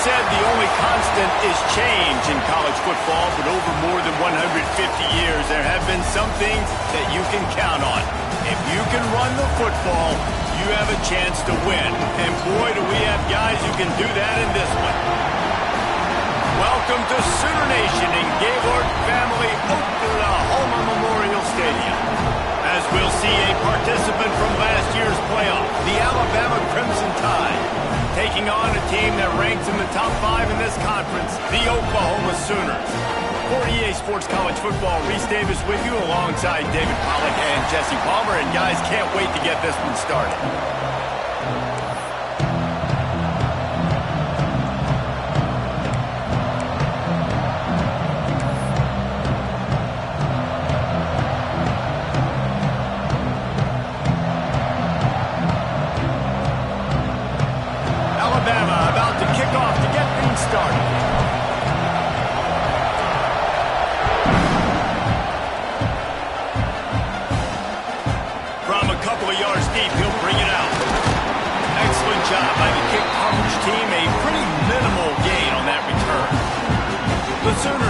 said the only constant is change in college football, but over more than 150 years, there have been some things that you can count on. If you can run the football, you have a chance to win. And boy, do we have guys who can do that in this one. Welcome to Sooner Nation in Gaylord Family Oklahoma Memorial Stadium. As we'll see a participant from last year's playoff, the Alabama Crimson Tide, taking on a team that ranks in the top 5 in this conference, the Oklahoma Sooners. For EA Sports College Football, Reese Davis with you alongside David Pollack and Jesse Palmer. And guys, can't wait to get this one started.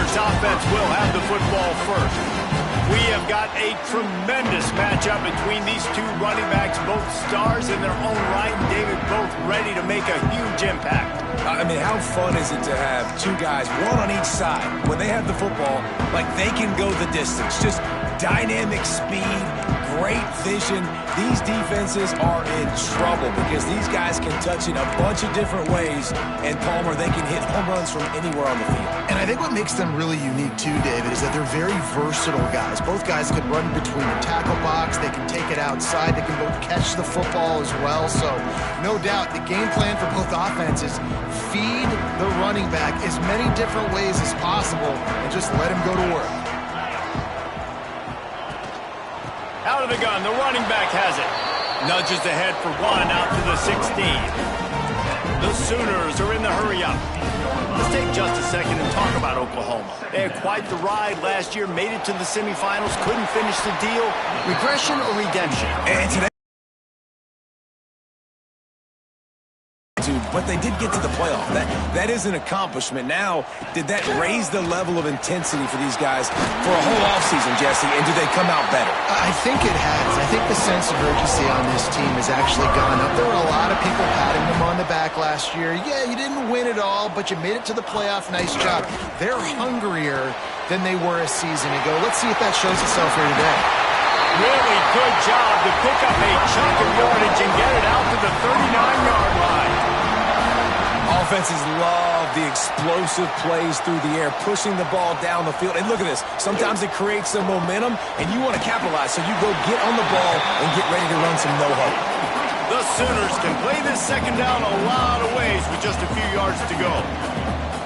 Offense will have the football first. We have got a tremendous matchup between these two running backs, both stars in their own right, and David, both ready to make a huge impact. I mean, how fun is it to have two guys, one on each side, when they have the football, like they can go the distance. Just dynamic speed, great vision. These defenses are in trouble because these guys can touch it a bunch of different ways, and Palmer, they can hit home runs from anywhere on the field. And I think what makes them really unique too, David, is that they're very versatile guys. Both guys can run between the tackle box, they can take it outside, they can both catch the football as well. So no doubt the game plan for both offenses, feed the running back as many different ways as possible and just let him go to work. Out of the gun, the running back has it. Nudges ahead for one, out to the 16. The Sooners are in the hurry-up. Let's take just a second and talk about Oklahoma. They had quite the ride last year, made it to the semifinals, couldn't finish the deal. Regression or redemption? And today, but they did get to the playoff. That is an accomplishment. Now, did that raise the level of intensity for these guys for a whole offseason, Jesse, and do they come out better? I think it has. I think the sense of urgency on this team has actually gone up. There were a lot of people patting them on the back last year. Yeah, you didn't win it all, but you made it to the playoff. Nice job. They're hungrier than they were a season ago. Let's see if that shows itself here today. Really good job to pick up a chunk of yardage and get it out to the 39-yard line. Offenses love the explosive plays through the air, pushing the ball down the field. And look at this. Sometimes it creates some momentum, and you want to capitalize. So you go get on the ball and get ready to run some no-huddle. The Sooners can play this second down a lot of ways with just a few yards to go.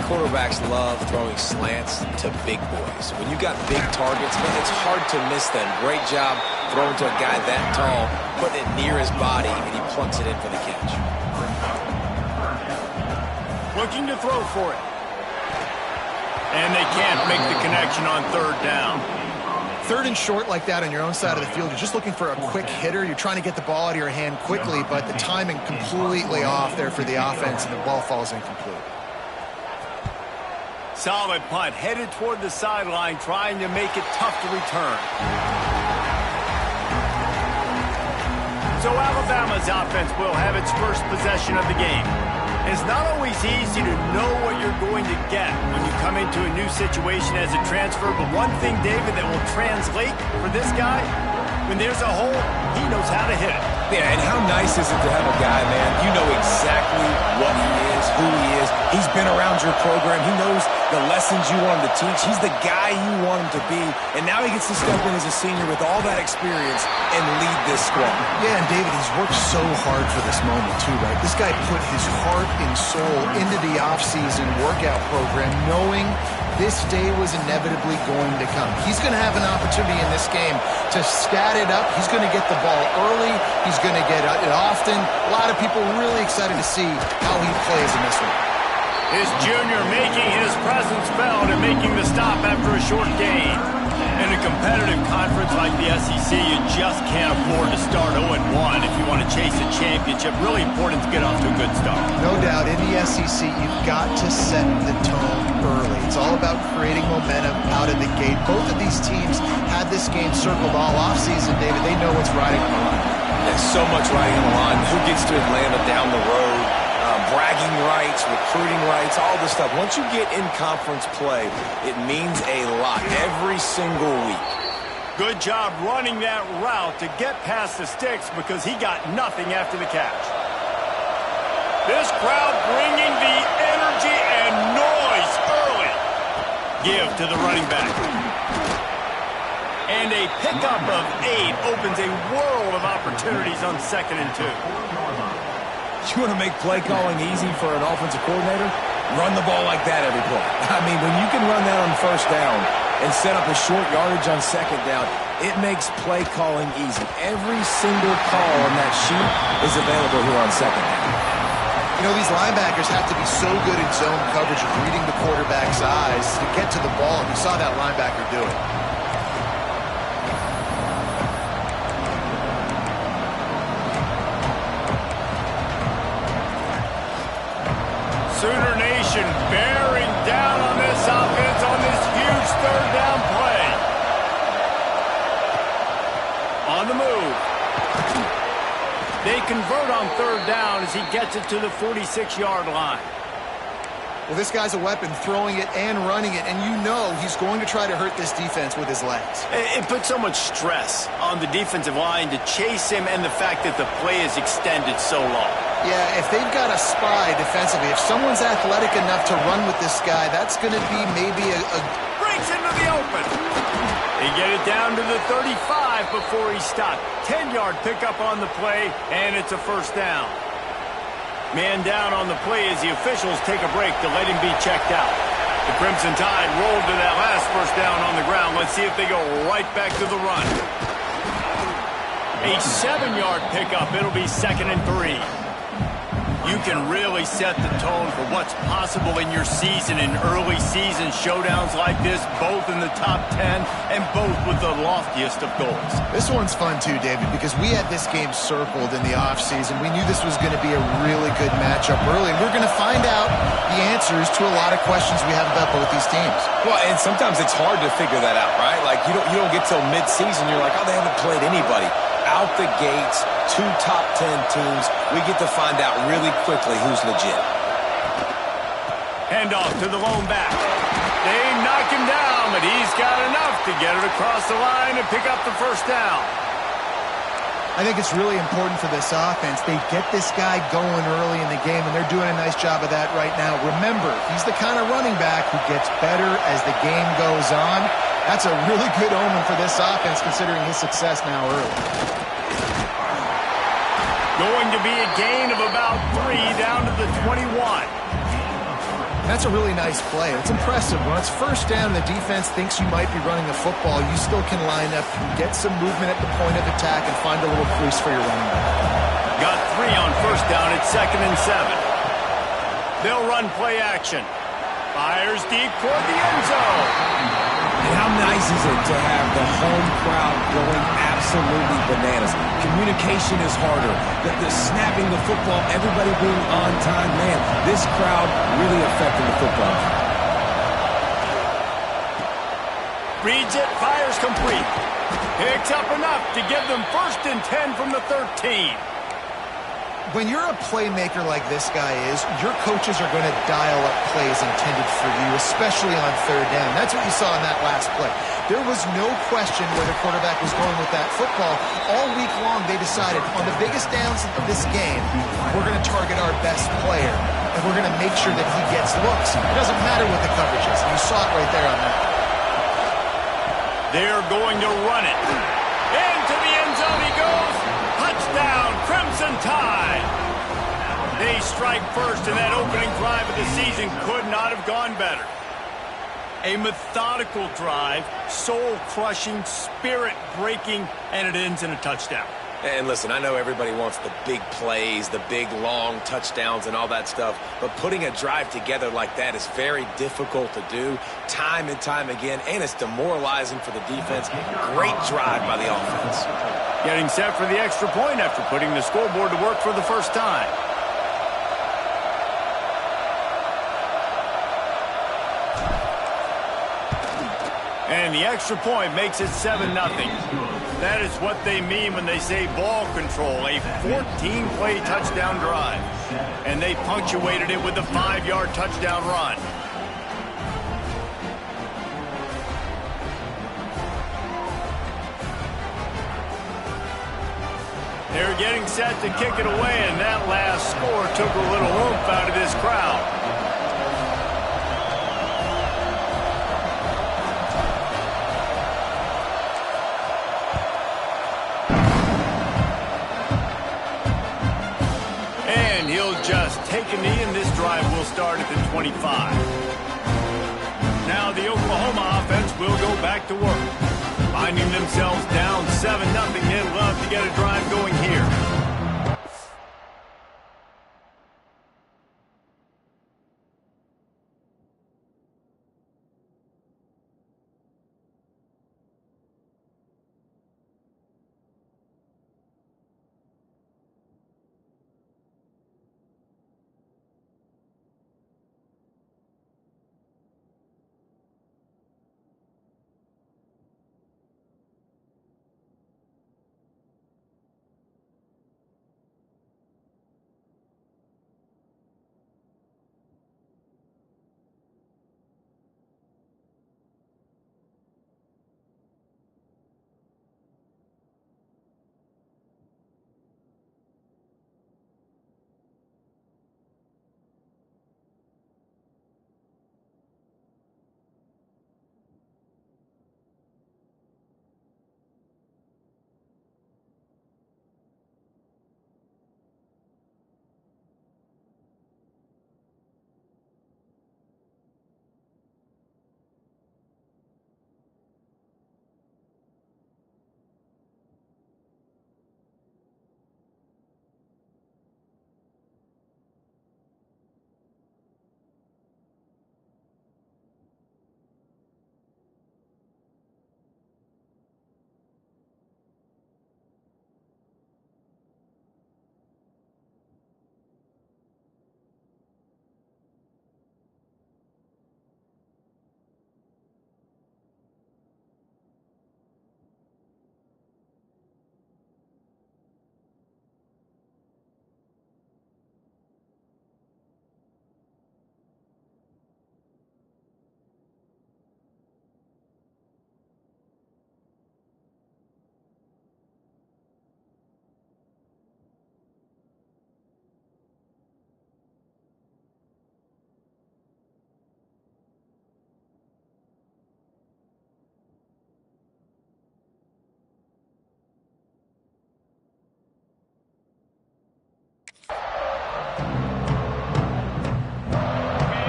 Quarterbacks love throwing slants to big boys. When you got big targets, man, it's hard to miss them. Great job throwing to a guy that tall, putting it near his body, and he plunks it in for the catch. Looking to throw for it. And they can't make the connection on third down. Third and short like that on your own side of the field, you're just looking for a quick hitter. You're trying to get the ball out of your hand quickly, but the timing completely off there for the offense, and the ball falls incomplete. Solid punt, headed toward the sideline, trying to make it tough to return. So Alabama's offense will have its first possession of the game. It's not always easy to know what you're going to get when you come into a new situation as a transfer, but one thing, David, that will translate for this guy, when there's a hole, he knows how to hit it. Yeah, and how nice is it to have a guy, man, you know exactly what he is, who he is. He's been around your program. He knows the lessons you want him to teach. He's the guy you want him to be. And now he gets to step in as a senior with all that experience and lead this squad. Yeah, and David, he's worked so hard for this moment too, right? This guy put his heart and soul into the offseason workout program, knowing this day was inevitably going to come. He's going to have an opportunity in this game to stat it up. He's going to get the ball early. He's going to get it often. A lot of people really excited to see how he plays in this one. His junior making his presence felt and making the stop after a short gain. In a competitive conference like the SEC, you just can't afford to start 0-1 if you want to chase a championship. Really important to get off to a good start. No doubt, in the SEC, you've got to set the tone early. It's all about creating momentum out of the gate. Both of these teams had this game circled all offseason, David. They know what's riding on the line. There's so much riding on the line. Who gets to Atlanta down the road? Bragging rights, recruiting rights, all this stuff. Once you get in conference play, it means a lot every single week. Good job running that route to get past the sticks because he got nothing after the catch. This crowd bringing the energy and noise early. Give to the running back. And a pickup of 8 opens a world of opportunities on 2nd and 2. You want to make play calling easy for an offensive coordinator? Run the ball like that every play. I mean, when you can run that on 1st down and set up a short yardage on 2nd down, it makes play calling easy. Every single call on that sheet is available here on 2nd down. You know, these linebackers have to be so good in zone coverage of reading the quarterback's eyes to get to the ball, and you saw that linebacker do it. Sooner Nation bearing down on this offense on this huge 3rd down play. On the move. They convert on 3rd down as he gets it to the 46-yard line. Well, this guy's a weapon, throwing it and running it, and you know he's going to try to hurt this defense with his legs. It puts so much stress on the defensive line to chase him and the fact that the play is extended so long. Yeah, if they've got a spy defensively, if someone's athletic enough to run with this guy, that's going to be maybe a... Breaks into the open. They get it down to the 35 before he stopped. 10-yard pickup on the play, and it's a 1st down. Man down on the play as the officials take a break to let him be checked out. The Crimson Tide rolled to that last 1st down on the ground. Let's see if they go right back to the run. A 7-yard pickup. It'll be 2nd and 3. You can really set the tone for what's possible in your season in early season showdowns like this, both in the top 10 and both with the loftiest of goals. This one's fun too, David, because we had this game circled in the offseason. We knew this was going to be a really good matchup early, and we're going to find out the answers to a lot of questions we have about both these teams. Well, and sometimes it's hard to figure that out, right? Like, you don't get till mid-season, you're like, oh, they haven't played anybody. Out the gates, 2 top 10 teams, we get to find out really quickly who's legit. Handoff to the lone back. They knock him down, but he's got enough to get it across the line and pick up the 1st down. I think it's really important for this offense. They get this guy going early in the game, and they're doing a nice job of that right now. Remember, he's the kind of running back who gets better as the game goes on. That's a really good omen for this offense, considering his success now early. Going to be a gain of about 3 down to the 21. That's a really nice play. It's impressive. When it's 1st down and the defense thinks you might be running the football, you still can line up, get some movement at the point of attack, and find a little crease for your running back. Got 3 on 1st down at 2nd and 7. They'll run play action. Fires deep toward the end zone. And how nice is it to have the home crowd going absolutely bananas? Communication is harder. The snapping the football, everybody being on time. Man, this crowd really affecting the football. Reads it, fires complete. Picks up enough to give them 1st and 10 from the 13. When you're a playmaker like this guy is, your coaches are going to dial up plays intended for you, especially on 3rd down. That's what you saw in that last play. There was no question where the quarterback was going with that football. All week long, they decided on the biggest downs of this game, we're going to target our best player, and we're going to make sure that he gets looks. It doesn't matter what the coverage is. You saw it right there on that. They're going to run it. Into the end zone he goes. Touchdown, Crimson Tide. They strike first, and that opening drive of the season could not have gone better. A methodical drive, soul-crushing, spirit-breaking, and it ends in a touchdown. And listen, I know everybody wants the big plays, the big, long touchdowns and all that stuff, but putting a drive together like that is very difficult to do time and time again, and it's demoralizing for the defense. Great drive by the offense. Getting set for the extra point after putting the scoreboard to work for the first time. And the extra point makes it 7-0. That is what they mean when they say ball control, a 14-play touchdown drive. And they punctuated it with a 5-yard touchdown run. They're getting set to kick it away, and that last score took a little oomph out of this crowd. Just take a knee, and this drive will start at the 25. Now the Oklahoma offense will go back to work. Finding themselves down 7-0, they'd love to get a drive going here.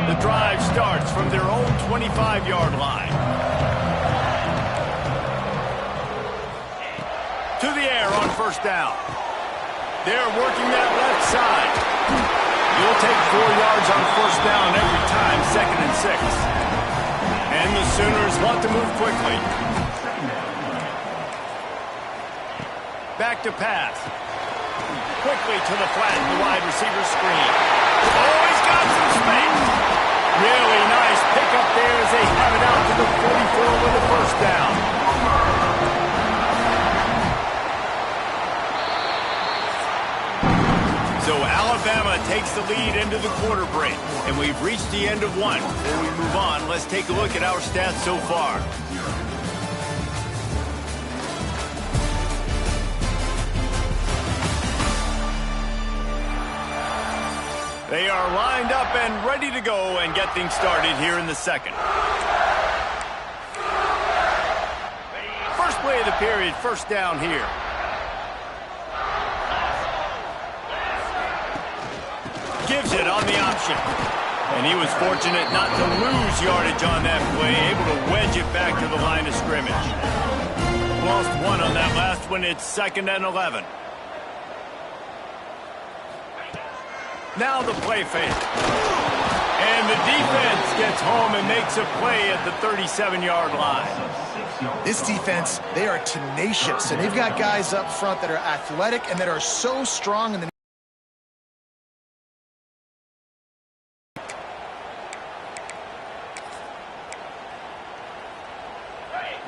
The drive starts from their own 25-yard line. To the air on first down. They're working that left side. You'll take 4 yards on first down every time, 2nd and 6. And the Sooners want to move quickly. Back to pass. Quickly to the flat, the wide receiver screen. Oh, he's got some space. Really nice pickup there as they have it out to the 44 with a first down. So Alabama takes the lead into the quarter break, and we've reached the end of one. Before we move on, let's take a look at our stats so far. They are lined up and ready to go and get things started here in the second. First play of the period, first down here. Gives it on the option. And he was fortunate not to lose yardage on that play, able to wedge it back to the line of scrimmage. Lost one on that last one, it's 2nd and 11. Now the play fake. And the defense gets home and makes a play at the 37-yard line. This defense, they are tenacious, and they've got guys up front that are athletic and that are so strong in the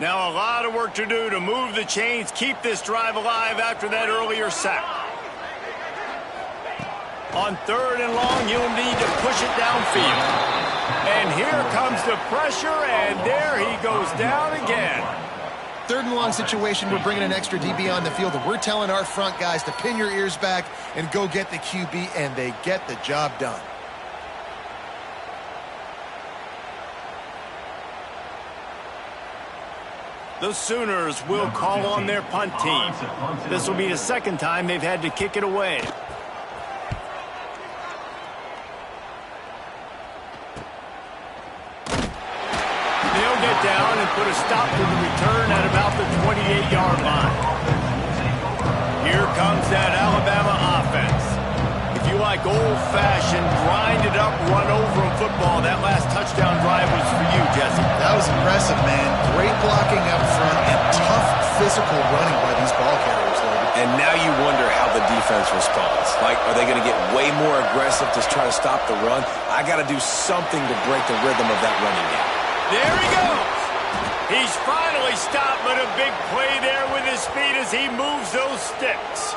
Now a lot of work to do to move the chains, keep this drive alive after that earlier sack. On 3rd and long, you'll need to push it downfield. And here comes the pressure, and there he goes down again. 3rd and long situation, we're bringing an extra DB on the field, and we're telling our front guys to pin your ears back and go get the QB, and they get the job done. The Sooners will call on their punt team. This will be the 2nd time they've had to kick it away. They'll get down and put a stop to the return at about the 28-yard line. Here comes that Alabama offense. If you like old-fashioned, grind-it-up, run-over football, that last touchdown drive was for you, Jesse. That was impressive, man. Great blocking up front and tough physical running by these ball carriers, Logan. And now you wonder how the defense responds. Like, are they going to get way more aggressive to try to stop the run? I got to do something to break the rhythm of that running game. There he goes. He's finally stopped, but a big play there with his feet as he moves those sticks.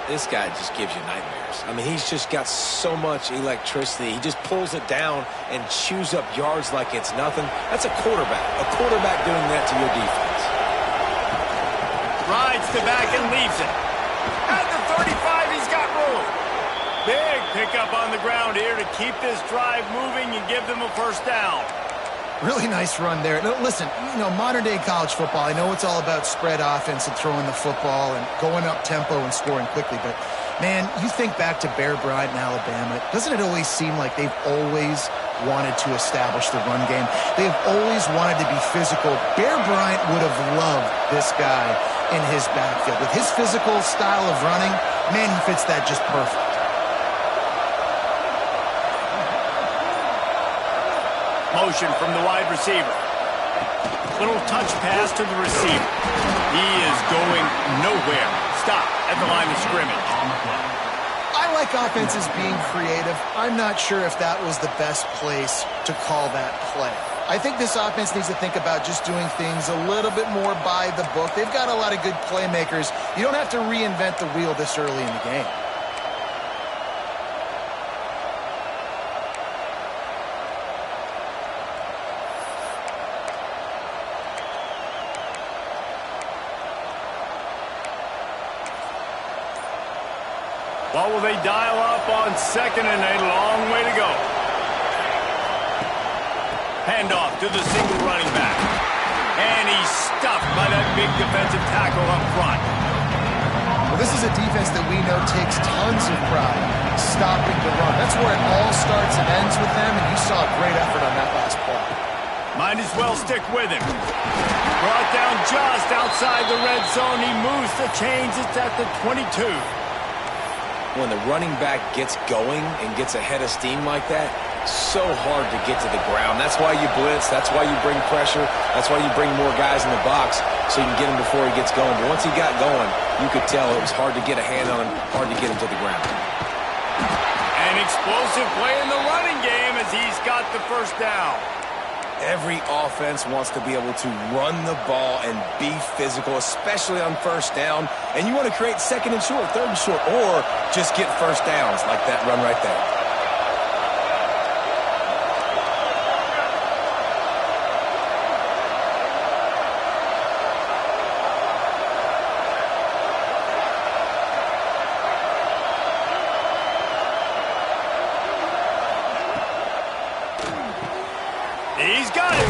This guy just gives you nightmares. I mean, he's just got so much electricity. He just pulls it down and chews up yards like it's nothing. That's a quarterback. A quarterback doing that to your defense. Rides to back and leaves it. At the 35, he's got room. Big pickup on the ground here to keep this drive moving and give them a 1st down. Really nice run there. No, listen, modern-day college football, I know it's all about spread offense and throwing the football and going up tempo and scoring quickly, but, man, you think back to Bear Bryant in Alabama, doesn't it always seem like they've always wanted to establish the run game? They've always wanted to be physical. Bear Bryant would have loved this guy in his backfield. With his physical style of running, man, he fits that just perfect. Motion from the wide receiver. Little touch pass to the receiver. He is going nowhere. Stop at the line of scrimmage. I like offenses being creative. I'm not sure if that was the best place to call that play. I think this offense needs to think about just doing things a little bit more by the book. They've got a lot of good playmakers. You don't have to reinvent the wheel this early in the game. What will they dial up on 2nd and a long way to go? Handoff to the single running back. And he's stuffed by that big defensive tackle up front. Well, this is a defense that we know takes tons of pride stopping the run. That's where it all starts and ends with them, and you saw a great effort on that last play. Might as well stick with him. Brought down just outside the red zone. He moves the chains. It's at the 22. When the running back gets going and gets ahead of steam like that, so hard to get to the ground. That's why you blitz. That's why you bring pressure. That's why you bring more guys in the box so you can get him before he gets going. But once he got going, you could tell it was hard to get a hand on him, hard to get him to the ground. An explosive play in the running game as he's got the 1st down. Every offense wants to be able to run the ball and be physical, especially on 1st down. And you want to create 2nd and short, 3rd and short, or just get 1st downs like that run right there. He's got it.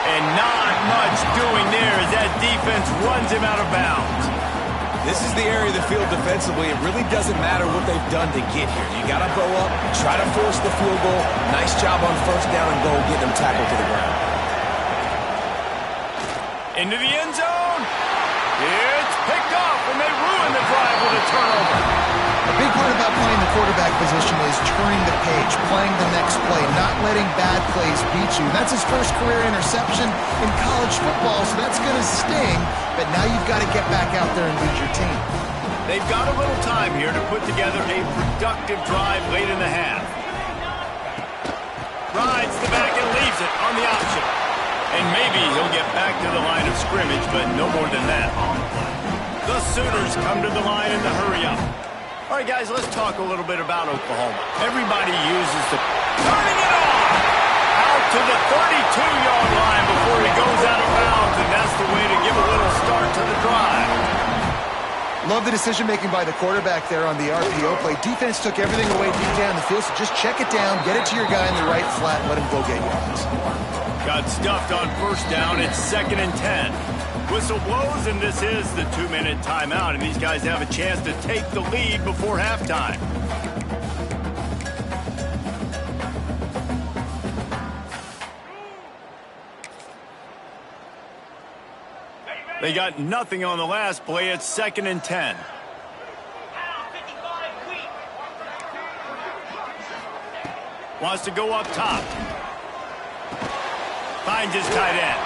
And not much doing there as that defense runs him out of bounds. This is the area of the field defensively. It really doesn't matter what they've done to get here. You got to blow up, try to force the field goal. Nice job on 1st down and goal, get them tackled to the ground. Into the end zone. It's picked off, and they ruin the drive with a turnover. A big part about playing the quarterback position is turning the page, playing the next play, not letting bad plays beat you. That's his first career interception in college football, so that's going to sting. But now you've got to get back out there and lead your team. They've got a little time here to put together a productive drive late in the half. Rides the back and leaves it on the option. And maybe he'll get back to the line of scrimmage, but no more than that. The Sooners come to the line in the hurry-up. All right, guys, let's talk a little bit about Oklahoma. Everybody uses the... Turning it off! Out to the 32-yard line before he goes out of bounds, and that's the way to give a little start to the drive. Love the decision-making by the quarterback there on the RPO play. Defense took everything away deep down the field, so just check it down, get it to your guy in the right flat, and let him go get yards. Got stuffed on first down. It's 2nd and 10. Whistle blows, and this is the 2-minute timeout, and these guys have a chance to take the lead before halftime. They got nothing on the last play. It's 2nd and 10. Wants to go up top. Finds his tight end.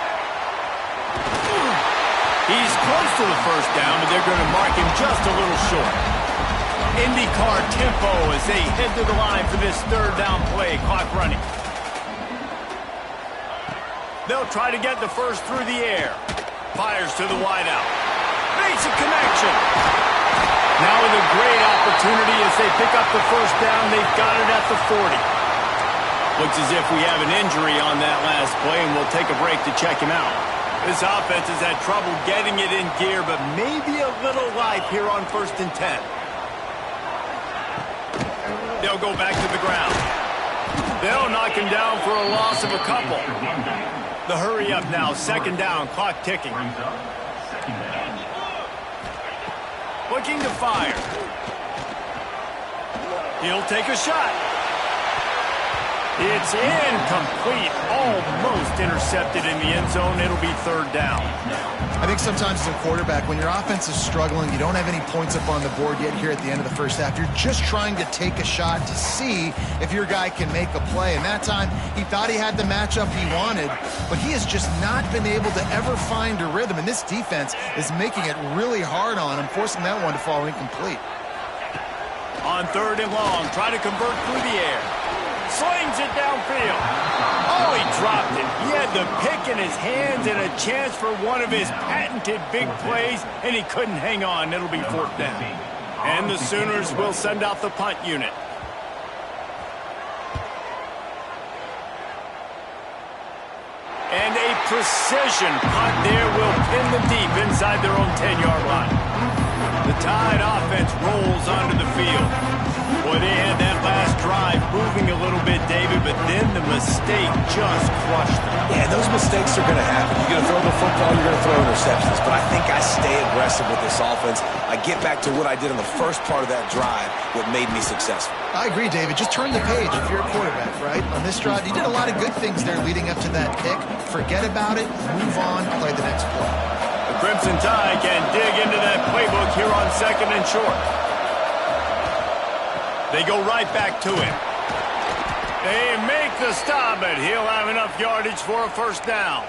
He's close to the first down, but they're going to mark him just a little short. IndyCar tempo as they head to the line for this 3rd down play. Clock running. They'll try to get the first through the air. Fires to the wideout. Makes a connection. Now with a great opportunity as they pick up the first down. They've got it at the 40. Looks as if we have an injury on that last play, and we'll take a break to check him out. This offense has had trouble getting it in gear, but maybe a little life here on 1st and 10. They'll go back to the ground. They'll knock him down for a loss of a couple. The hurry up now, 2nd down, clock ticking. Looking to fire. He'll take a shot. It's incomplete, almost intercepted in the end zone. It'll be 3rd down. I think sometimes as a quarterback, when your offense is struggling, you don't have any points up on the board yet here at the end of the first half. You're just trying to take a shot to see if your guy can make a play. And that time, he thought he had the matchup he wanted, but he has just not been able to ever find a rhythm. And this defense is making it really hard on him, forcing that one to fall incomplete. On 3rd and long, try to convert through the air. Slings it downfield. Oh, he dropped it. He had the pick in his hands and a chance for one of his patented big plays, and he couldn't hang on. It'll be 4th down. And the Sooners will send out the punt unit. And a precision punt there will pin them deep inside their own 10-yard line. The Tide offense rolls onto the field. Boy, they had that last drive moving a little bit, David, but then the mistake just crushed them. Yeah, those mistakes are going to happen. You're going to throw the football, you're going to throw interceptions. But I think I stay aggressive with this offense. I get back to what I did in the first part of that drive, what made me successful. I agree, David. Just turn the page if you're a quarterback, right? On this drive, you did a lot of good things there leading up to that pick. Forget about it, move on, play the next play. The Crimson Tide can dig into that playbook here on 2nd and short. They go right back to him. They make the stop, but he'll have enough yardage for a 1st down.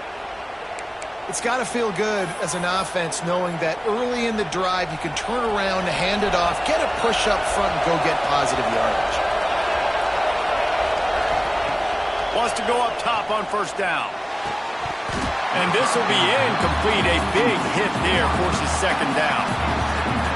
It's got to feel good as an offense knowing that early in the drive you can turn around, hand it off, get a push up front, and go get positive yardage. Wants to go up top on 1st down. And this will be incomplete. A big hit there forces 2nd down.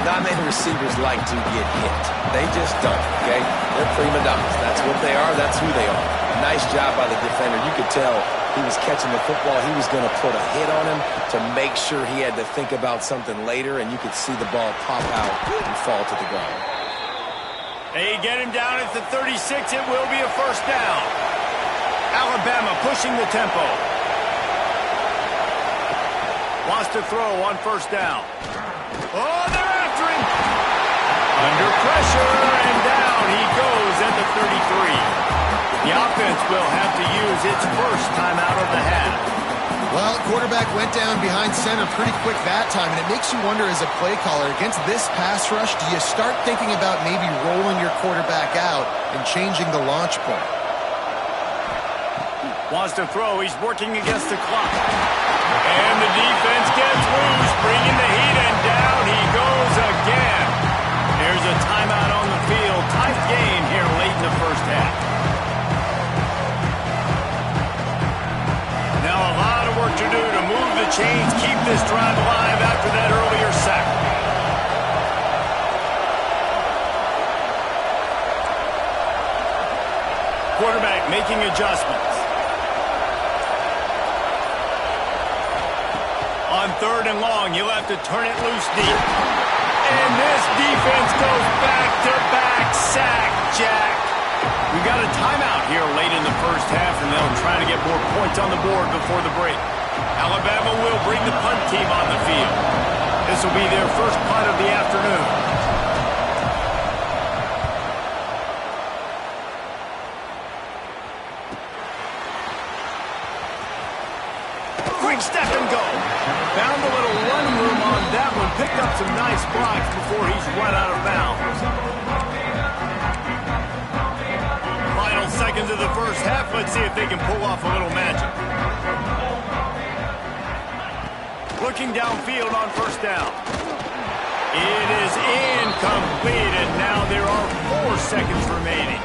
Not many receivers like to get hit. They just don't, okay? They're prima donnas. That's what they are. That's who they are. Nice job by the defender. You could tell he was catching the football. He was going to put a hit on him to make sure he had to think about something later, and you could see the ball pop out and fall to the ground. They get him down at the 36. It will be a 1st down. Alabama pushing the tempo. Wants to throw on 1st down. Oh, they're after him. Under pressure, and down he goes at the 33. The offense will have to use its first timeout of the half. Well, quarterback went down behind center pretty quick that time, and it makes you wonder as a play caller, against this pass rush, do you start thinking about maybe rolling your quarterback out and changing the launch point? Wants to throw. He's working against the clock. And the defense gets loose, bringing the heat, and down he goes again. There's a timeout on the field. Tight game here late in the first half. Now a lot of work to do to move the chains, keep this drive alive after that earlier sack. Quarterback making adjustments. On 3rd and long, you'll have to turn it loose deep. And this defense goes back-to-back sack, Jack. We got a timeout here late in the first half, and they'll try to get more points on the board before the break. Alabama will bring the punt team on the field. This will be their first punt of the afternoon. Quick step and go. Found a little running room on that one. Picked up some nice blocks before he's run out of bounds. Final seconds of the first half. Let's see if they can pull off a little magic. Looking downfield on first down. It is incomplete, and now there are 4 seconds remaining.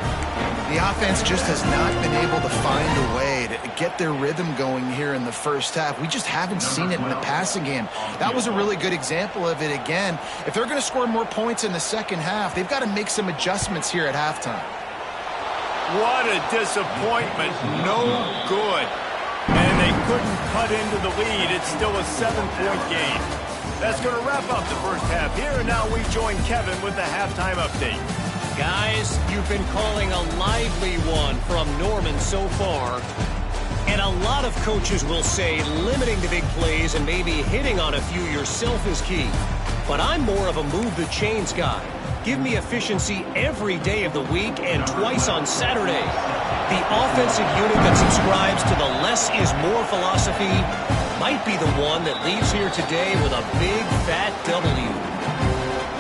The offense just has not been able to find a way to get their rhythm going here in the first half. We just haven't seen it in the passing game. That was a really good example of it again. If they're going to score more points in the second half, they've got to make some adjustments here at halftime. What a disappointment. No good. And they couldn't cut into the lead. It's still a 7-point game. That's going to wrap up the first half here. And now we join Kevin with the halftime update. Guys, you've been calling a lively one from Norman so far. And a lot of coaches will say limiting the big plays and maybe hitting on a few yourself is key. But I'm more of a move the chains guy. Give me efficiency every day of the week and twice on Saturday. The offensive unit that subscribes to the less is more philosophy might be the one that leaves here today with a big fat W.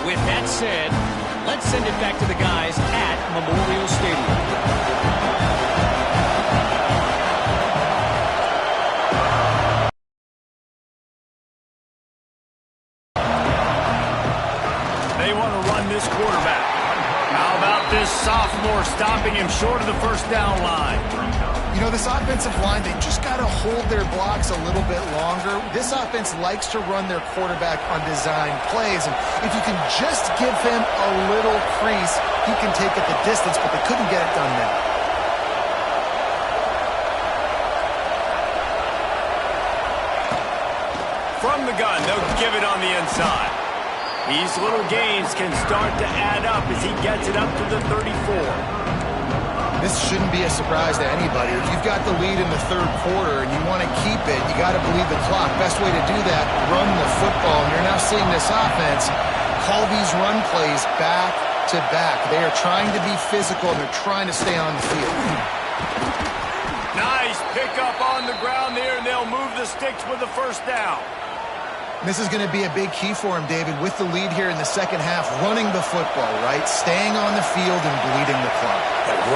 With that said, let's send it back to the guys at Memorial Stadium. They want to run this quarterback. How about this sophomore stopping him short of the first down line? You know, this offensive line, they just got to hold their blocks a little bit longer. This offense likes to run their quarterback on design plays, and if you can just give him a little crease, he can take it the distance, but they couldn't get it done now. From the gun, they'll give it on the inside. These little gains can start to add up as he gets it up to the 34. This shouldn't be a surprise to anybody. If you've got the lead in the third quarter and you want to keep it, you got to believe the clock. Best way to do that, run the football. And you're now seeing this offense call these run plays back to back. They are trying to be physical, and they're trying to stay on the field. Nice pickup on the ground there, and they'll move the sticks with the first down. This is going to be a big key for him, David, with the lead here in the second half, running the football, right? Staying on the field and bleeding the clock.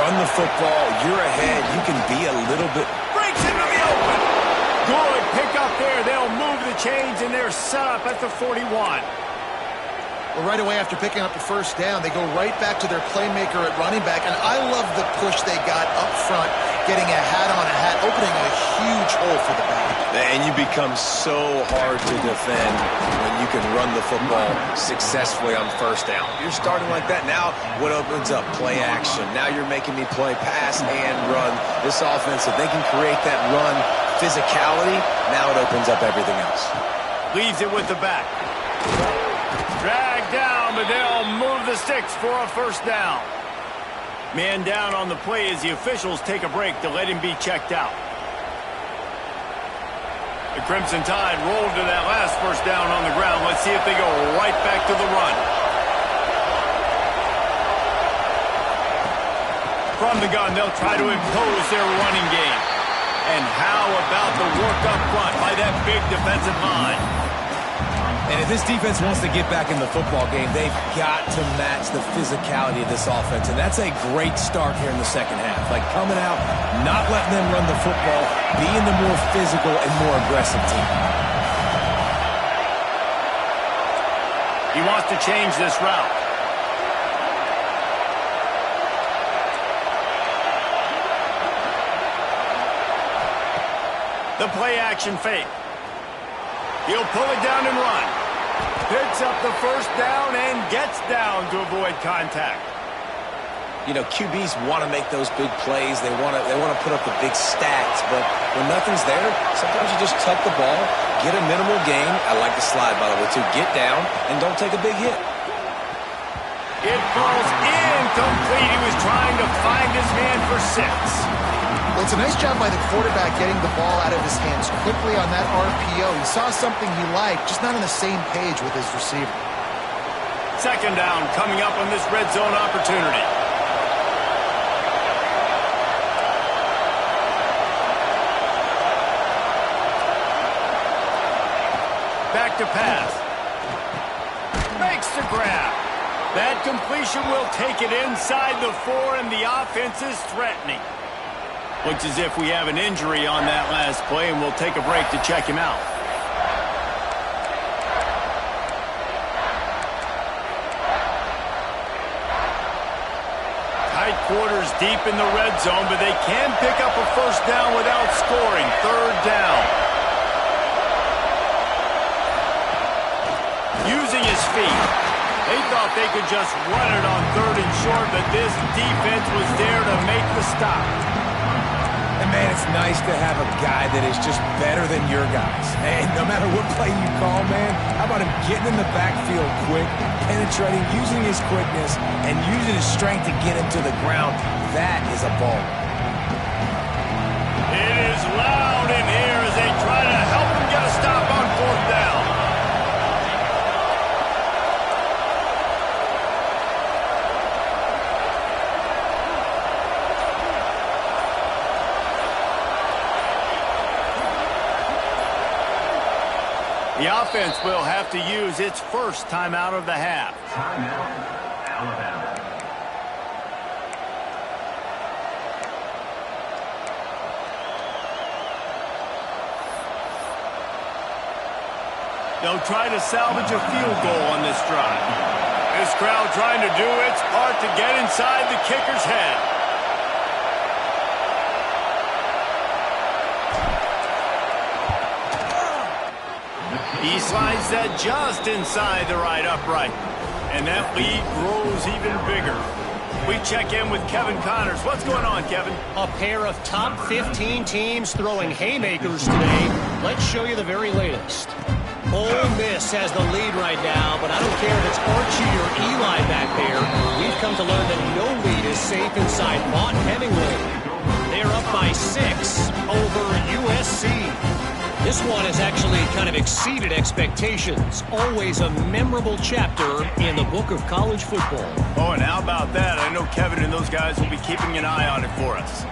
Run the football, you're ahead, you can be a little bit... Breaks into the open. Good pick up there. They'll move the chains, and they're set up at the 41. Well, right away after picking up the first down, they go right back to their playmaker at running back, and I love the push they got up front, getting a hat on a hat, opening a huge hole for the back. And you become so hard to defend when you can run the football successfully on first down. You're starting like that. Now what opens up? Play action. Now you're making me play pass and run. This offense, if they can create that run physicality, now it opens up everything else. Leaves it with the back. Dragged down, but they'll move the sticks for a first down. Man down on the play as the officials take a break to let him be checked out. The Crimson Tide rolled to that last first down on the ground. Let's see if they go right back to the run. From the gun, they'll try to impose their running game. And how about the work up front by that big defensive line? And if this defense wants to get back in the football game, they've got to match the physicality of this offense. And that's a great start here in the second half. Like coming out, not letting them run the football, being the more physical and more aggressive team. He wants to change this route. The play action fake. He'll pull it down and run. Picks up the first down and gets down to avoid contact. You know, QBs want to make those big plays. They want to put up the big stats. But when nothing's there, sometimes you just tuck the ball, get a minimal gain. I like the slide, by the way, too. Get down and don't take a big hit. It falls incomplete. He was trying to find his man for 6. Well, it's a nice job by the quarterback getting the ball out of his hands quickly on that RPO. He saw something he liked, just not on the same page with his receiver. Second down coming up on this red zone opportunity. Back to pass. Makes the grab. That completion will take it inside the 4, and the offense is threatening. Looks as if we have an injury on that last play, and we'll take a break to check him out. Tight quarters deep in the red zone, but they can pick up a first down without scoring. Third down. Using his feet. They thought they could just run it on 3rd and short, but this defense was there to make the stop. And, man, it's nice to have a guy that is just better than your guys. And no matter what play you call, man, how about him getting in the backfield quick, penetrating, using his quickness, and using his strength to get him to the ground? That is a ball. It is loud in here as they try to help him get a stop on 4th down. The offense will have to use its first timeout of the half. Timeout, Alabama. They'll try to salvage a field goal on this drive. This crowd trying to do its part to get inside the kicker's head. He slides that just inside the right upright. And that lead grows even bigger. We check in with Kevin Connors. What's going on, Kevin? A pair of top 15 teams throwing haymakers today. Let's show you the very latest. Ole Miss has the lead right now, but I don't care if it's Archie or Eli back there. We've come to learn that no lead is safe inside Mott Hemingway. They're up by 6 over USC. This one has actually kind of exceeded expectations. Always a memorable chapter in the book of college football. Oh, and how about that? I know Kevin and those guys will be keeping an eye on it for us.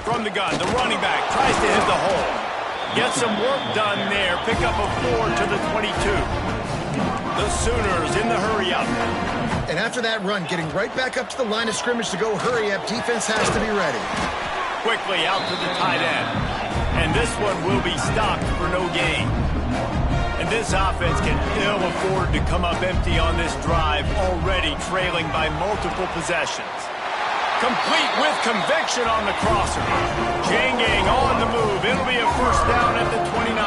From the gun, the running back tries to hit the hole. Get some work done there. Pick up a 4 to the 22. The Sooners in the hurry-up. And after that run, getting right back up to the line of scrimmage to go hurry-up, defense has to be ready. Quickly out to the tight end. And this one will be stopped for no gain. And this offense can ill afford to come up empty on this drive, already trailing by multiple possessions. Complete with conviction on the crosser. Janging on the move. It'll be a first down at the 29.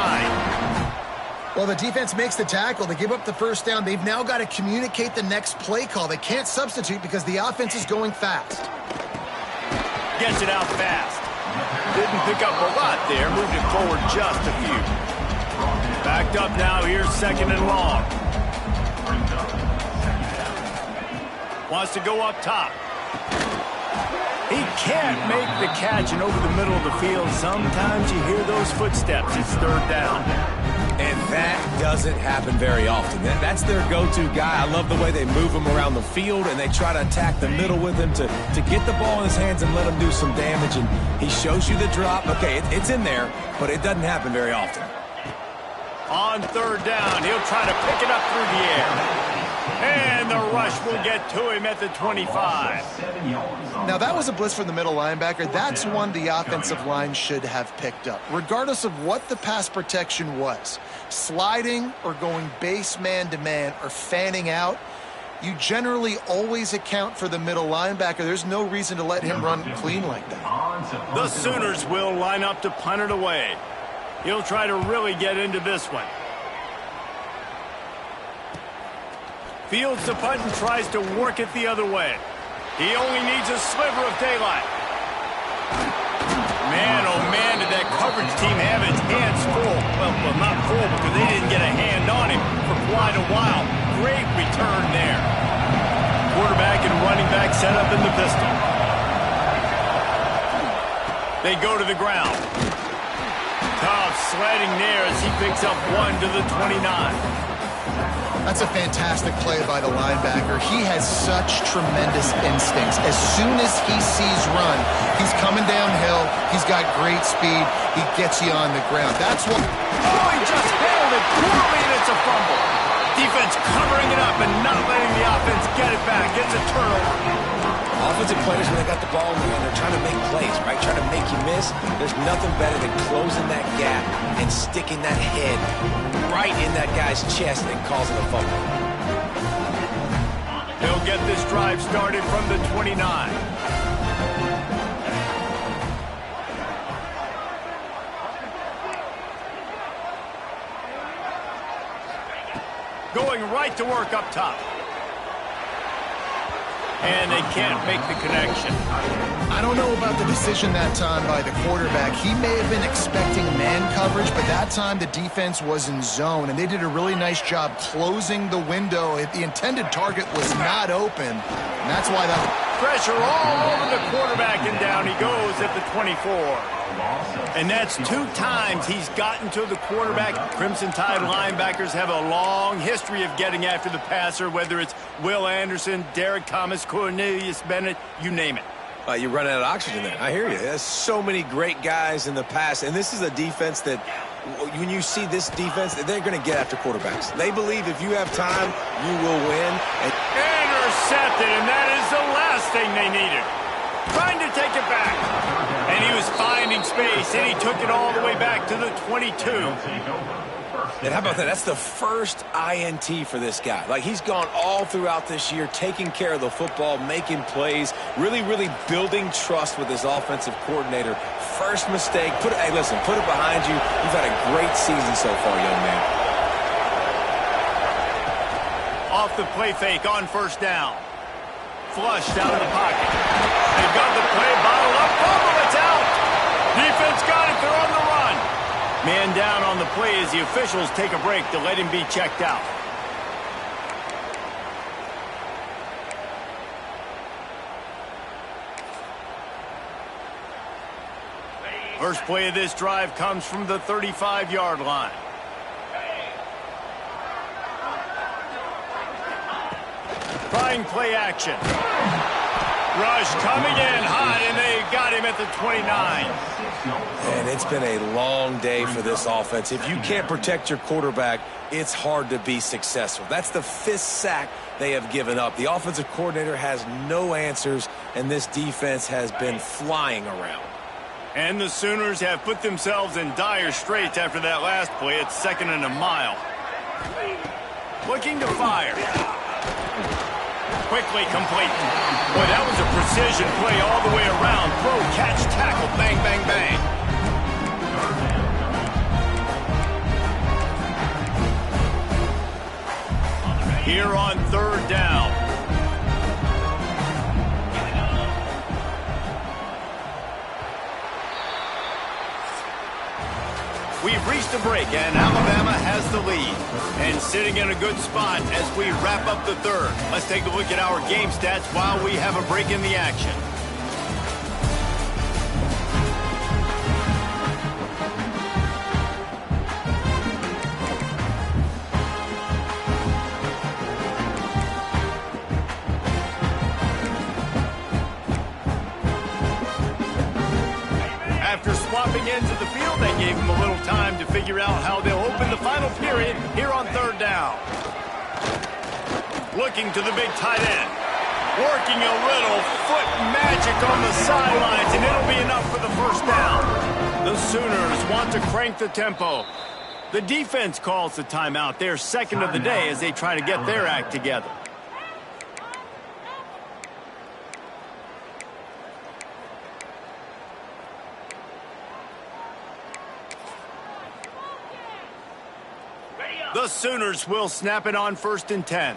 Well, the defense makes the tackle. They give up the first down. They've now got to communicate the next play call. They can't substitute because the offense is going fast. Gets it out fast. Didn't pick up a lot there. Moved it forward just a few. Backed up now. Here's 2nd and long. Wants to go up top. He can't make the catch, and over the middle of the field, sometimes you hear those footsteps. It's 3rd down. And that doesn't happen very often. That's their go-to guy. I love the way they move him around the field, and they try to attack the middle with him to get the ball in his hands and let him do some damage. And he shows you the drop. Okay, it's in there, but it doesn't happen very often. On third down, he'll try to pick it up through the air. And the rush will get to him at the 25. Now, that was a blitz from the middle linebacker. That's one the offensive line should have picked up, regardless of what the pass protection was. Sliding or going base man-to-man or fanning out, you generally always account for the middle linebacker. There's no reason to let him run clean like that. The Sooners will line up to punt it away. He'll try to really get into this one. Fields the punt and tries to work it the other way. He only needs a sliver of daylight. Man, oh man, did that coverage team have its hands full. Well, not full because they didn't get a hand on him for quite a while. Great return there. Quarterback and running back set up in the pistol. They go to the ground. Tough sledding there as he picks up one to the 29. That's a fantastic play by the linebacker. He has such tremendous instincts. As soon as he sees run, he's coming downhill. He's got great speed. He gets you on the ground. That's what... Oh, he just held it poorly, and it's a fumble. Defense covering it up and not letting the offense get it back. Gets a turnover. Offensive players, when they got the ball in their hand, they're trying to make plays, right? Trying to make you miss. There's nothing better than closing that gap and sticking that head right in that guy's chest and causing a fumble. He'll get this drive started from the 29. Going right to work up top. And they can't make the connection. I don't know about the decision that time by the quarterback. He may have been expecting man coverage, but that time the defense was in zone, and they did a really nice job closing the window. If the intended target was not open, and that's why that... Pressure all over the quarterback, and down he goes at the 24. And that's 2 times he's gotten to the quarterback. Crimson Tide linebackers have a long history of getting after the passer, whether it's Will Anderson, Derek Thomas, Cornelius Bennett, you name it. You're running out of oxygen there. I hear you. There's so many great guys in the past, and this is a defense that, when you see this defense, they're going to get after quarterbacks. They believe if you have time, you will win. Intercepted, and that is the last thing they needed. Trying to take it back. And he was finding space, and he took it all the way back to the 22. And how about that? That's the first INT for this guy. Like, he's gone all throughout this year, taking care of the football, making plays, really, really building trust with his offensive coordinator. First mistake. Hey, listen, put it behind you. You've had a great season so far, young man. Off the play fake on first down. Flushed out of the pocket. They've got the play bottled up. Fumble, it's out. Defense got it. They're on the run. Man down on the play as the officials take a break to let him be checked out. First play of this drive comes from the 35-yard line. Trying play action. Rush coming in hot, and they got him at the 29. And it's been a long day for this offense. If you can't protect your quarterback, it's hard to be successful. That's the 5th sack they have given up. The offensive coordinator has no answers, and this defense has been flying around. And the Sooners have put themselves in dire straits after that last play. It's 2nd and a mile. Looking to fire. Quickly complete. Boy, that was a precision play all the way around. Throw, catch, tackle, bang, bang, bang. Here on third down. We've reached a break, and Alabama has the lead. And sitting in a good spot as we wrap up the third. Let's take a look at our game stats while we have a break in the action. ends of the field. That gave them a little time to figure out how they'll open the final period here on third down. Looking to the big tight end. Working a little foot magic on the sidelines, and it'll be enough for the first down. The Sooners want to crank the tempo. The defense calls the timeout. Their second of the day as they try to get their act together. The Sooners will snap it on 1st and 10.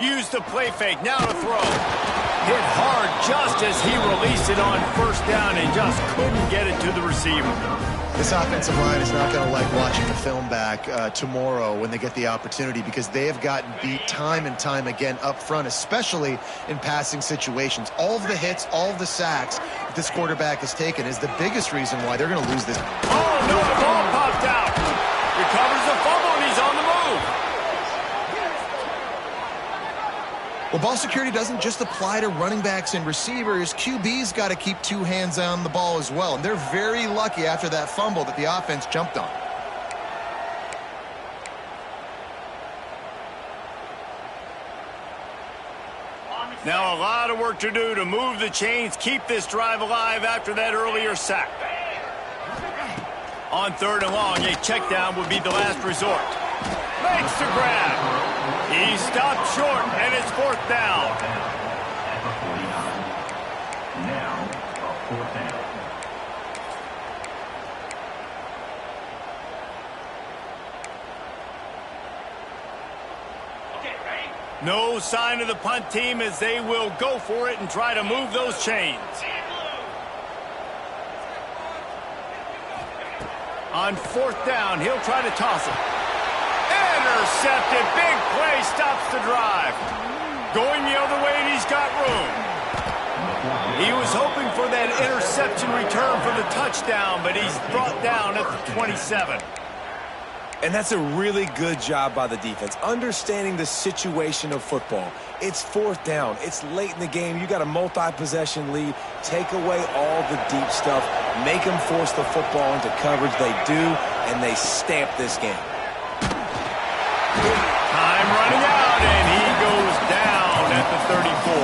Use the play fake, now to throw. Hit hard just as he released it on 1st down and just couldn't get it to the receiver. This offensive line is not going to like watching the film back tomorrow when they get the opportunity, because they have gotten beat time and time again up front, especially in passing situations. All of the hits, all of the sacks that this quarterback has taken is the biggest reason why they're going to lose this. Oh, no, the ball popped out. Recovers the fumble, and he's on the move. Well, ball security doesn't just apply to running backs and receivers. QB's got to keep 2 hands on the ball as well. And they're very lucky after that fumble that the offense jumped on. Now a lot of work to do to move the chains, keep this drive alive after that earlier sack. On 3rd and long, a check down would be the last resort. Makes the grab. He stopped short, and it's 4th down. Now, a 4th down. No sign of the punt team as they will go for it and try to move those chains. On 4th down, he'll try to toss it. Intercepted. Big play stops the drive. Going the other way, and he's got room. He was hoping for that interception return for the touchdown, but he's brought down at the 27. And that's a really good job by the defense, understanding the situation of football. It's 4th down. It's late in the game. You got a multi-possession lead. Take away all the deep stuff. Make them force the football into coverage. They do, and they stamp this game. Time running out, and he goes down at the 34.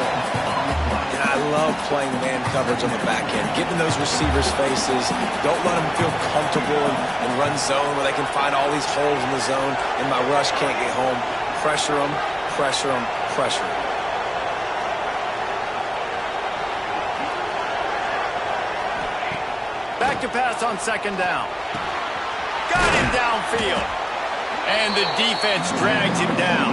And I love playing man coverage on the back end, getting those receivers' faces. Don't let them feel comfortable and run zone where they can find all these holes in the zone, and my rush can't get home. Pressure them, pressure them, pressure them. Back to pass on 2nd down. Got him downfield. And the defense drags him down.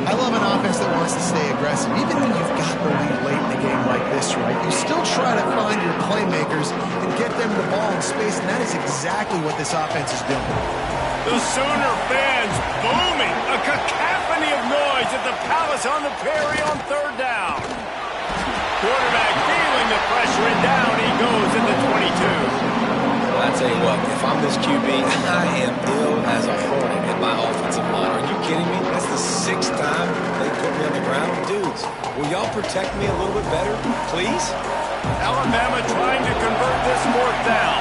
I love an offense that wants to stay aggressive. Even when you've got the lead late in the game like this, right, you still try to find your playmakers and get them the ball in space, and that is exactly what this offense is doing. The Sooner fans booming. A cacophony of noise at the Palace on the Prairie on 3rd down. Quarterback feeling the pressure, and down he goes at the 22. Well, I tell you what, if I'm this QB, I am ill as a hornet in my offensive line. Are you kidding me? That's the 6th time they put me on the ground. Dudes, will y'all protect me a little bit better, please? Alabama trying to convert this 4th down.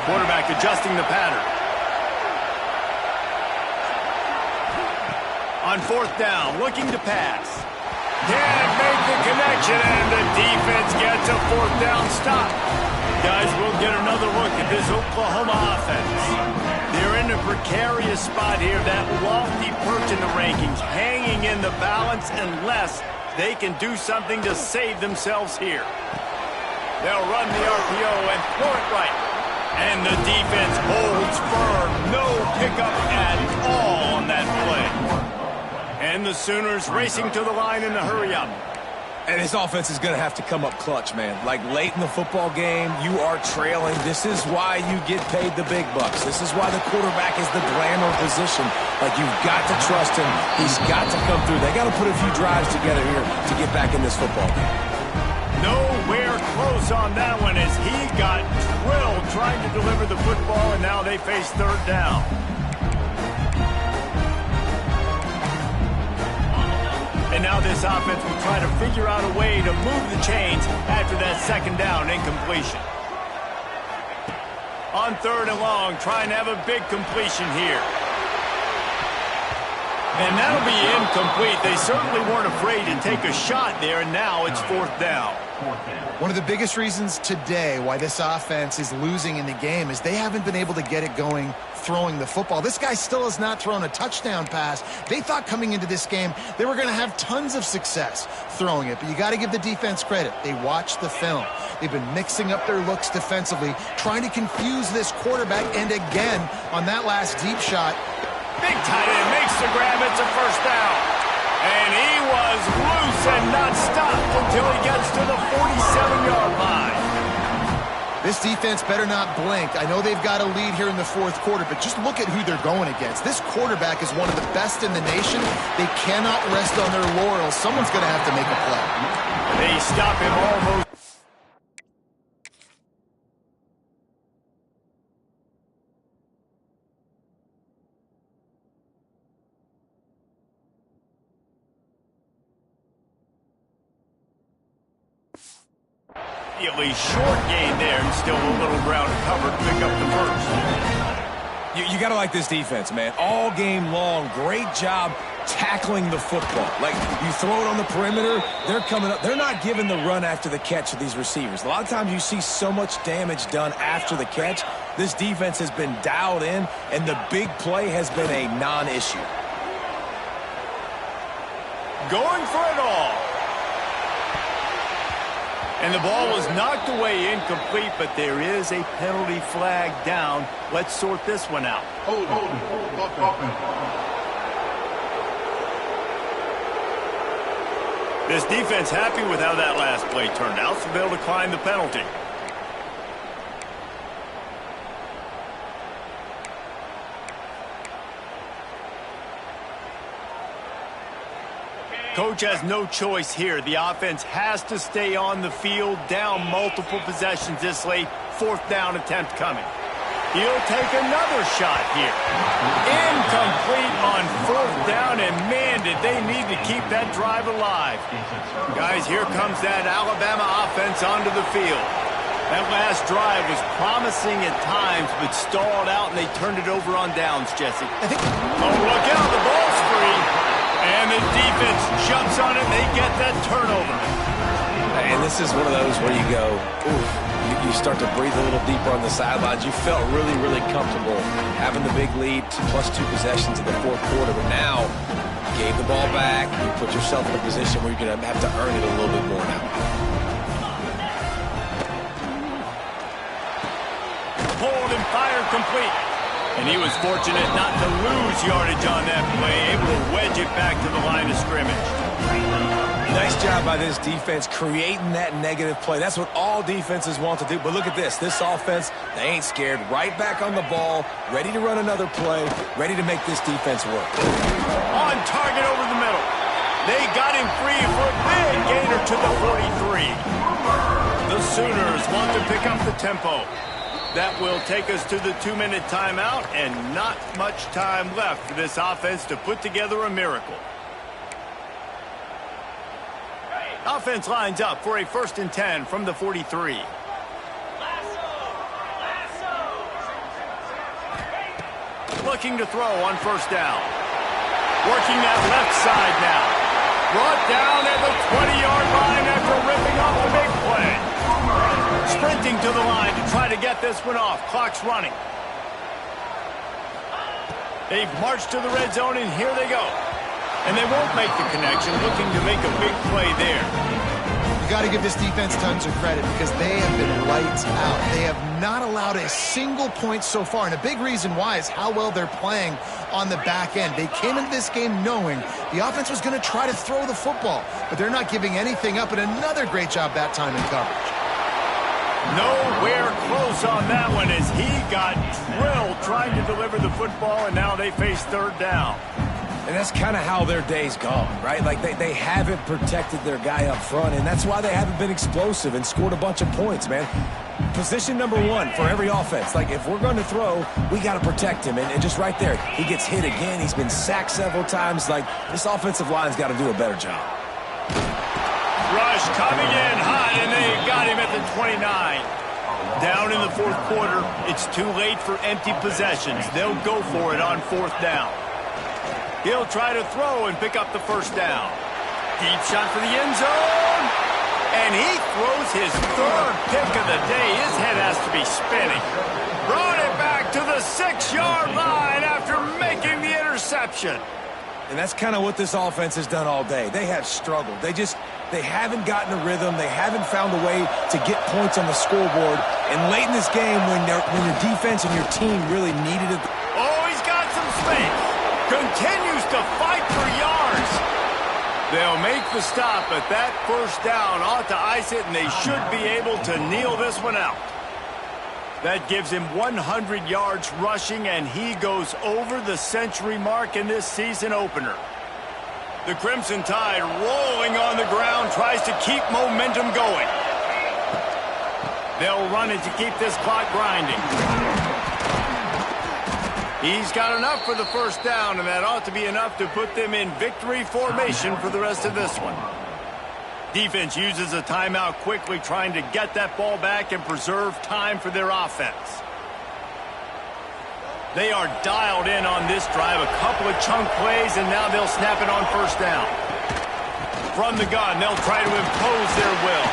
Quarterback adjusting the pattern. On 4th down, looking to pass. Can't make the connection, and the defense gets a 4th down stop. Guys, we'll get another look at this Oklahoma offense. They're in a precarious spot here, that lofty perch in the rankings, hanging in the balance unless they can do something to save themselves here. They'll run the RPO and throw it right. And the defense holds firm. No pickup at all on that play. And the Sooners racing to the line in a hurry-up. And this offense is going to have to come up clutch, man. Like late in the football game, you are trailing. This is why you get paid the big bucks. This is why the quarterback is the glamour position. Like, you've got to trust him. He's got to come through. They got to put a few drives together here to get back in this football game. Nowhere close on that one as he got drilled trying to deliver the football, and now they face 3rd down. And now this offense will try to figure out a way to move the chains after that second down incompletion. On 3rd and long, trying to have a big completion here. And that'll be incomplete. They certainly weren't afraid to take a shot there, and now it's 4th down. One of the biggest reasons today why this offense is losing in the game is they haven't been able to get it going throwing the football. This guy still has not thrown a touchdown pass. They thought coming into this game they were going to have tons of success throwing it, but you got to give the defense credit. They watched the film. They've been mixing up their looks defensively, trying to confuse this quarterback, and again, on that last deep shot, big tight end makes the grab. It's a 1st down. And he was loose and not stopped until he gets to the 47-yard line. This defense better not blink. I know they've got a lead here in the 4th quarter, but just look at who they're going against. This quarterback is one of the best in the nation. They cannot rest on their laurels. Someone's going to have to make a play. They stop him almost. At least short gain there, and still a little ground covered to pick up the 1st. You got to like this defense, man. All game long, great job tackling the football. Like, you throw it on the perimeter, they're coming up. They're not giving the run after the catch to these receivers. A lot of times you see so much damage done after the catch. This defense has been dialed in, and the big play has been a non-issue. Going for it all. And the ball was knocked away incomplete, but there is a penalty flag down. Let's sort this one out. Hold. This defense happy with how that last play turned out, so they'll decline the penalty. Coach has no choice here. The offense has to stay on the field, down multiple possessions this late. 4th down attempt coming. He'll take another shot here. Incomplete on 4th down, and man, did they need to keep that drive alive. Guys, here comes that Alabama offense onto the field. That last drive was promising at times, but stalled out, and they turned it over on downs, Jesse. Oh, look out, the ball's free. And the defense jumps on it, and they get that turnover. And this is one of those where you go, ooh, you start to breathe a little deeper on the sidelines. You felt really, really comfortable having the big lead, plus 2 possessions in the 4th quarter. But now, you gave the ball back. You put yourself in a position where you're going to have to earn it a little bit more now. Hold and fire complete. And he was fortunate not to lose yardage on that play, able to wedge it back to the line of scrimmage. Nice job by this defense creating that negative play. That's what all defenses want to do. But look at this. This offense, they ain't scared. Right back on the ball, ready to run another play, ready to make this defense work. On target over the middle. They got him free for a big gainer to the 43. The Sooners want to pick up the tempo. That will take us to the 2-minute timeout, and not much time left for this offense to put together a miracle. Offense lines up for a 1st and 10 from the 43. Looking to throw on 1st down. Working that left side now. Brought down at the 20-yard line after ripping off a big play. Sprinting to the line to try to get this one off. Clock's running. They've marched to the red zone, and here they go. And they won't make the connection, looking to make a big play there. You got to give this defense tons of credit because they have been lights out. They have not allowed a single point so far, and a big reason why is how well they're playing on the back end. They came into this game knowing the offense was going to try to throw the football, but they're not giving anything up, and another great job that time in coverage. Nowhere close on that one as he got drilled trying to deliver the football, and now they face 3rd down. And that's kind of how their day's gone, right? Like, they haven't protected their guy up front, and that's why they haven't been explosive and scored a bunch of points, man. Position number one for every offense. Like, if we're going to throw, we got to protect him. And just right there, he gets hit again. He's been sacked several times. Like, this offensive line's got to do a better job. Rush coming in hot, and they got him at the 29. Down in the fourth quarter, it's too late for empty possessions. They'll go for it on fourth down. He'll try to throw and pick up the first down. Deep shot for the end zone. And he throws his third pick of the day. His head has to be spinning. Brought it back to the 6-yard line after making the interception. And that's kind of what this offense has done all day. They have struggled. They haven't gotten a rhythm. They haven't found a way to get points on the scoreboard. And late in this game, when your defense and your team really needed it. Oh, he's got some space. Continues to fight for yards. They'll make the stop, but that first down ought to ice it, and they should be able to kneel this one out. That gives him 100 yards rushing, and he goes over the century mark in this season opener. The Crimson Tide rolling on the ground, tries to keep momentum going. They'll run it to keep this clock grinding. He's got enough for the first down, and that ought to be enough to put them in victory formation for the rest of this one. Defense uses a timeout quickly, trying to get that ball back and preserve time for their offense. They are dialed in on this drive, a couple of chunk plays, and now they'll snap it on first down. From the gun, they'll try to impose their will.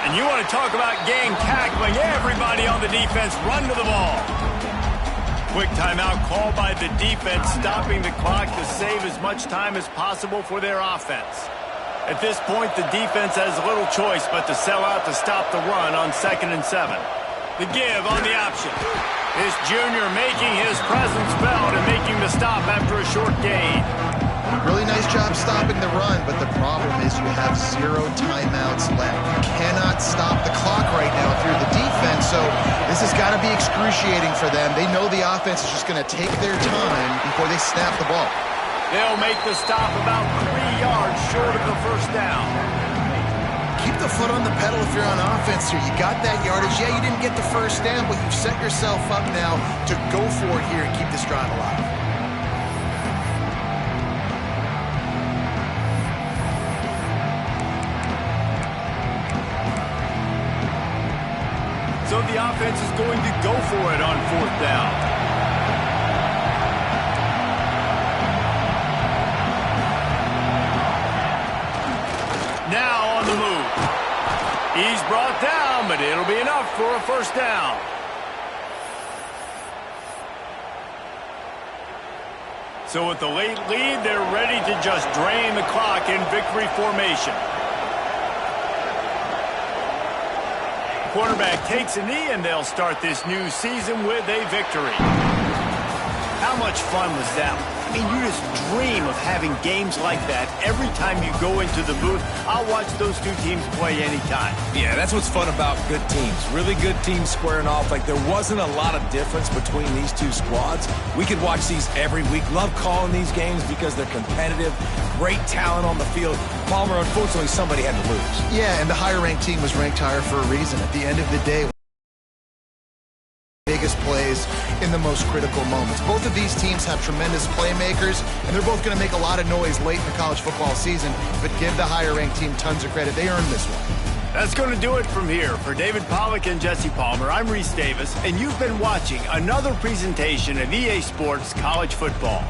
And you want to talk about gang tackling, everybody on the defense run to the ball. Quick timeout called by the defense, stopping the clock to save as much time as possible for their offense. At this point, the defense has little choice but to sell out to stop the run on 2nd and 7. The give on the option. This junior making his presence felt and making the stop after a short gain. Really nice job stopping the run, but the problem is you have 0 timeouts left. You cannot stop the clock right now if you're the defense, so this has got to be excruciating for them. They know the offense is just going to take their time before they snap the ball. They'll make the stop about 3 yards short of the first down. Keep the foot on the pedal if you're on offense here. You got that yardage. Yeah, you didn't get the first down, but you've set yourself up now to go for it here and keep this drive alive. So the offense is going to go for it on fourth down. Now on the move. He's brought down, but it'll be enough for a first down. So with the late lead, they're ready to just drain the clock in victory formation. Quarterback takes a knee, and they'll start this new season with a victory. How much fun was that? I mean, you just dream of having games like that every time you go into the booth. I'll watch those two teams play anytime. Yeah, that's what's fun about good teams. Really good teams squaring off. Like, there wasn't a lot of difference between these two squads. We could watch these every week. Love calling these games because they're competitive. Great talent on the field. Palmer, unfortunately, somebody had to lose. Yeah, and the higher-ranked team was ranked higher for a reason. At the end of the day, biggest plays in the most critical moments. Both of these teams have tremendous playmakers, and they're both going to make a lot of noise late in the college football season, but give the higher-ranked team tons of credit. They earned this one. That's going to do it from here. For David Pollack and Jesse Palmer, I'm Reese Davis, and you've been watching another presentation of EA Sports College Football.